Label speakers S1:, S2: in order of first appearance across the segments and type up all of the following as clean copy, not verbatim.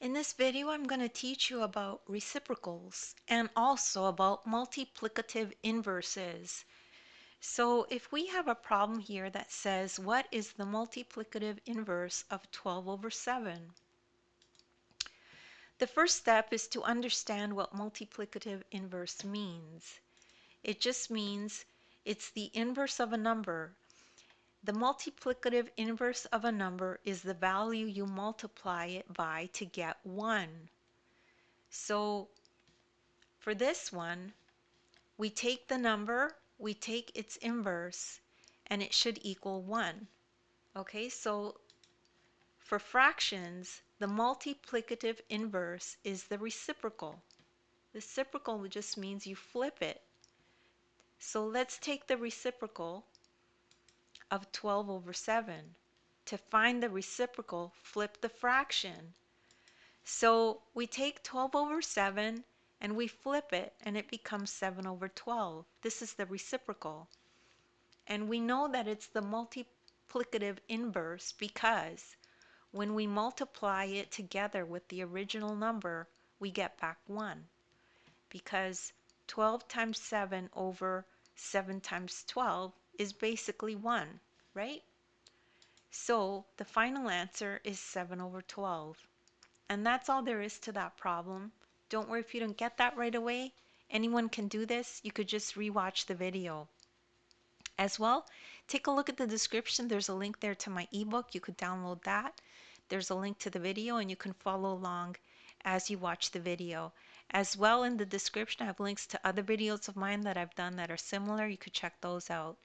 S1: In this video, I'm going to teach you about reciprocals and also about multiplicative inverses. So if we have a problem here that says, what is the multiplicative inverse of 12 over 7? The first step is to understand what multiplicative inverse means. It just means it's the inverse of a number. The multiplicative inverse of a number is the value you multiply it by to get 1. So for this one, we take the number, we take its inverse, and it should equal 1. Okay, so for fractions, the multiplicative inverse is the reciprocal. The reciprocal just means you flip it. So let's take the reciprocal of 12 over 7. To find the reciprocal, flip the fraction. So we take 12 over 7 and we flip it and it becomes 7 over 12. This is the reciprocal. And we know that it's the multiplicative inverse because when we multiply it together with the original number, we get back 1. Because 12 times 7 over 7 times 12 is basically 1, right? So the final answer is 7 over 12. And that's all there is to that problem. Don't worry if you don't get that right away. Anyone can do this. You could just rewatch the video. As well, take a look at the description. There's a link there to my ebook. You could download that. There's a link to the video and you can follow along as you watch the video. As well, in the description I have links to other videos of mine that I've done that are similar. You could check those out.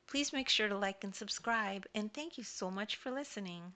S1: Please make sure to like and subscribe, and thank you so much for listening.